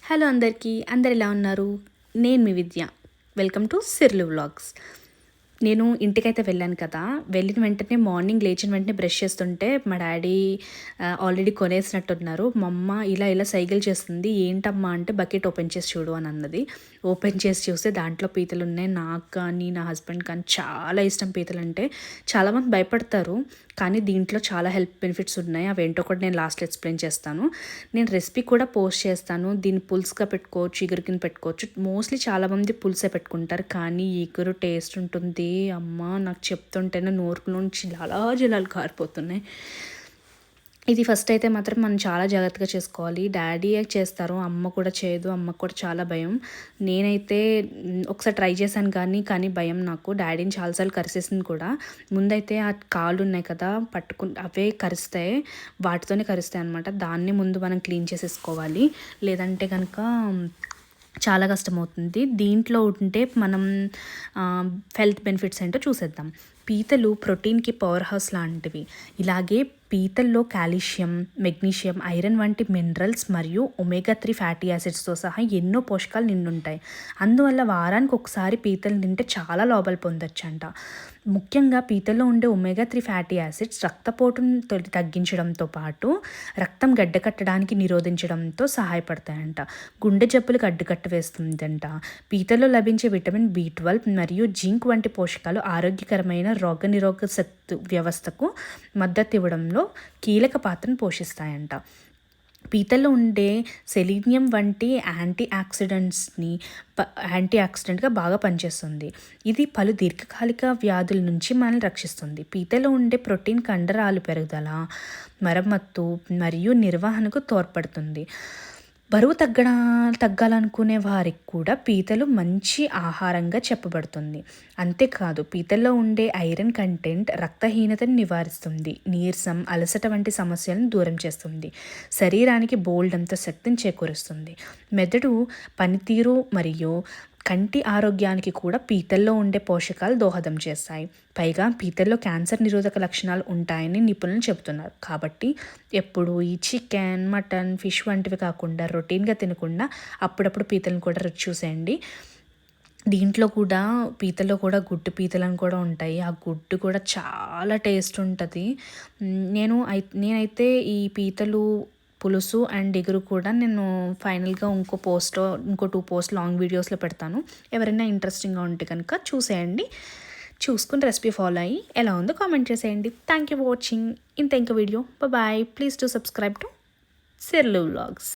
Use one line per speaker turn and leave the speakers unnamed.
Hello అందరికీ, అందరు ఎలా ఉన్నారు? నేను మీ Vidya. Welcome to Sirlu vlogs. నేను ఇంటికైతే వెళ్ళాను కదా. వెళ్ళిన వెంటనే మార్నింగ్ లేచిన వెంటనే బ్రష్ చేస్తుంటే మా డాడీ ఆల్రెడీ కొనేసినట్టున్నారు. మా అమ్మ ఇలా ఇలా సైకిల్ చేస్తుంది. ఏంటమ్మా అంటే బకెట్ ఓపెన్ చేసి చూడు అని అన్నది. ఓపెన్ చేసి చూస్తే దాంట్లో పీతలు ఉన్నాయి. నాకు కానీ నా హస్బెండ్ కానీ చాలా ఇష్టం పీతలు అంటే. చాలామంది భయపడతారు, కానీ దీంట్లో చాలా హెల్త్ బెనిఫిట్స్ ఉన్నాయి. అవి ఏంటో కూడా నేను లాస్ట్లో ఎక్స్ప్లెయిన్ చేస్తాను. నేను రెసిపీ కూడా పోస్ట్ చేస్తాను. దీన్ని పులుసుగా పెట్టుకోవచ్చు, ఇగురు కింద పెట్టుకోవచ్చు. మోస్ట్లీ చాలామంది పులుసే పెట్టుకుంటారు, కానీ ఇగురు టేస్ట్ ఉంటుంది. అమ్మ నాకు చెప్తుంటేనే నోరులోంచి జలాలు కారిపోతున్నాయి. ఇది ఫస్ట్ అయితే మాత్రం మనం చాలా జాగ్రత్తగా చేసుకోవాలి. డాడీ చేస్తారు, అమ్మ కూడా చేయదు. అమ్మకు కూడా చాలా భయం. నేనైతే ఒకసారి ట్రై చేశాను, కానీ భయం నాకు. డాడీని చాలాసార్లు కరిసేసింది కూడా. ముందైతే ఆ కాళ్ళు ఉన్నాయి కదా, అవే కరుస్తాయి, వాటితోనే కరుస్తాయి అనమాట. దాన్ని ముందు మనం క్లీన్ చేసేసుకోవాలి, లేదంటే కనుక చాలా కష్టమవుతుంది. దీంట్లో ఉంటే మనం హెల్త్ బెనిఫిట్స్ ఏంటో చూసేద్దాం. పీతలు ప్రోటీన్కి పవర్ హౌస్ లాంటివి. ఇలాగే పీతల్లో కాల్షియం, మెగ్నీషియం, ఐరన్ వంటి మినరల్స్ మరియు ఒమేగా 3 ఫ్యాటీ యాసిడ్స్తో సహా ఎన్నో పోషకాలు నిండుంటాయి. అందువల్ల వారానికి ఒకసారి పీతలు తింటే చాలా లాభాలు పొందొచ్చంట. ముఖ్యంగా పీతల్లో ఉండే ఒమేగా 3 ఫ్యాటీ యాసిడ్స్ రక్తపోటును తగ్గించడంతో పాటు రక్తం గడ్డకట్టడానికి నిరోధించడంతో సహాయపడతాయంట. గుండె జబ్బులకు అడ్డుకట్ట వేస్తుందంట. పీతల్లో లభించే విటమిన్ B12 మరియు జింక్ వంటి పోషకాలు ఆరోగ్యకరమైన రోగనిరోధక శక్తి వ్యవస్థకు మద్దతు ఇవ్వడంలో కీలక పాత్రను పోషిస్తాయంట. పీతల్లో ఉండే సెలీనియం వంటి యాంటీఆక్సిడెంట్గా బాగా పనిచేస్తుంది. ఇది పలు దీర్ఘకాలిక వ్యాధుల నుంచి మనల్ని రక్షిస్తుంది. పీతలో ఉండే ప్రోటీన్ కండరాలు పెరుగుదల, మరమ్మత్తు మరియు నిర్వహణకు తోడ్పడుతుంది. బరువు తగ్గాలనుకునే వారికి కూడా పీతలు మంచి ఆహారంగా చెప్పబడుతుంది. అంతేకాదు, పీతల్లో ఉండే ఐరన్ కంటెంట్ రక్తహీనతను నివారిస్తుంది, నీరసం, అలసట వంటి సమస్యలను దూరం చేస్తుంది, శరీరానికి బోల్డంత శక్తిని చేకూరుస్తుంది. మెదడు పనితీరు మరియు కంటి ఆరోగ్యానికి కూడా పీతల్లో ఉండే పోషకాలు దోహదం చేస్తాయి. పైగా పీతల్లో క్యాన్సర్ నిరోధక లక్షణాలు ఉంటాయని నిపుణులు చెబుతున్నారు. కాబట్టి ఎప్పుడు ఈ చికెన్, మటన్, ఫిష్ వంటివి కాకుండా రొటీన్గా తినకుండా అప్పుడప్పుడు పీతలను కూడా రుచి చూసేయండి. దీంట్లో కూడా పీతల్లో కూడా గుడ్డు పీతలను కూడా ఉంటాయి. ఆ గుడ్డు కూడా చాలా టేస్ట్ ఉంటుంది. నేనైతే ఈ పీతలు పులుసు అండ్ ఇగురు కూడా నేను ఫైనల్గా ఇంకో 2 పోస్ట్ లాంగ్ వీడియోస్లో పెడతాను. ఎవరైనా ఇంట్రెస్టింగ్గా ఉంటే కనుక చూసేయండి. చూసుకుని రెసిపీ ఫాలో అయ్యి ఎలా ఉందో కామెంట్ చేసేయండి. Thank you for watching. ఇంత video. Bye. Please to subscribe to Sirlu vlogs.